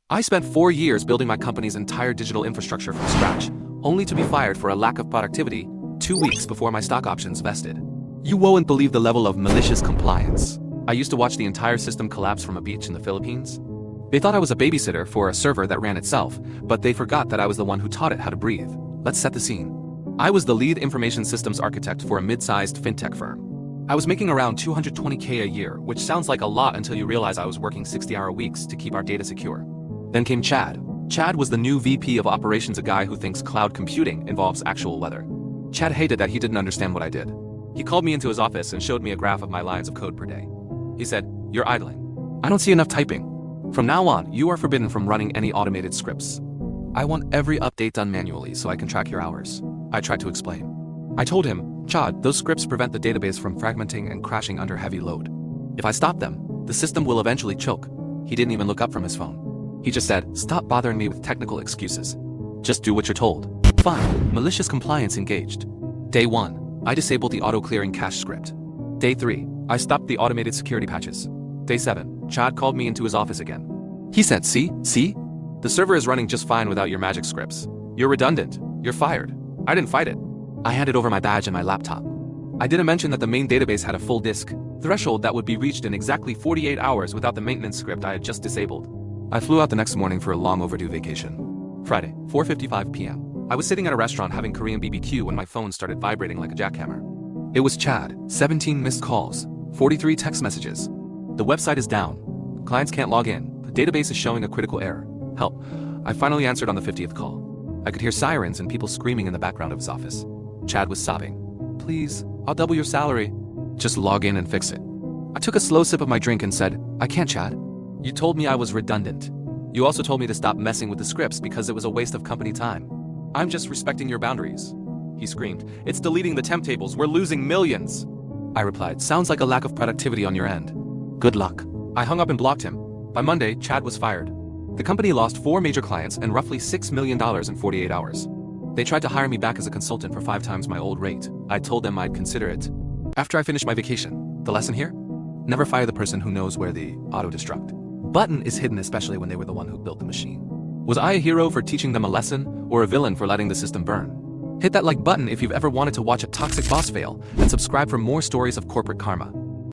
I spent 4 years building my company's entire digital infrastructure from scratch, only to be fired for a lack of productivity 2 weeks before my stock options vested. You won't believe the level of malicious compliance. I used to watch the entire system collapse from a beach in the Philippines. They thought I was a babysitter for a server that ran itself, but they forgot that I was the one who taught it how to breathe. Let's set the scene. I was the lead information systems architect for a mid-sized fintech firm. I was making around $220K a year, which sounds like a lot until you realize I was working 60-hour weeks to keep our data secure. Then came Chad. Chad was the new VP of operations, a guy who thinks cloud computing involves actual weather. Chad hated that he didn't understand what I did. He called me into his office and showed me a graph of my lines of code per day. He said, "You're idling. I don't see enough typing. From now on, you are forbidden from running any automated scripts. I want every update done manually so I can track your hours." I tried to explain. I told him, "Chad, those scripts prevent the database from fragmenting and crashing under heavy load. If I stop them, the system will eventually choke." He didn't even look up from his phone. He just said, "Stop bothering me with technical excuses. Just do what you're told." Fine. Malicious compliance engaged. Day 1. I disabled the auto-clearing cache script. Day 3. I stopped the automated security patches. Day 7. Chad called me into his office again. He said, See? The server is running just fine without your magic scripts. You're redundant. You're fired." I didn't fight it. I handed over my badge and my laptop. I didn't mention that the main database had a full disk threshold that would be reached in exactly 48 hours without the maintenance script I had just disabled. I flew out the next morning for a long overdue vacation. Friday, 4:55 p.m. I was sitting at a restaurant having Korean BBQ when my phone started vibrating like a jackhammer. It was Chad. 17 missed calls, 43 text messages. "The website is down. Clients can't log in. The database is showing a critical error. Help." I finally answered on the 50th call. I could hear sirens and people screaming in the background of his office. Chad was sobbing. "Please, I'll double your salary. Just log in and fix it." I took a slow sip of my drink and said, "I can't, Chad. You told me I was redundant. You also told me to stop messing with the scripts because it was a waste of company time. I'm just respecting your boundaries." He screamed, "It's deleting the temp tables. We're losing millions." I replied, "Sounds like a lack of productivity on your end. Good luck." I hung up and blocked him. By Monday, Chad was fired. The company lost 4 major clients and roughly $6 million in 48 hours. They tried to hire me back as a consultant for 5 times my old rate. I told them I'd consider it after I finished my vacation. The lesson here? Never fire the person who knows where the auto-destruct button is hidden, especially when they were the one who built the machine. Was I a hero for teaching them a lesson, or a villain for letting the system burn? Hit that like button if you've ever wanted to watch a toxic boss fail, and subscribe for more stories of corporate karma.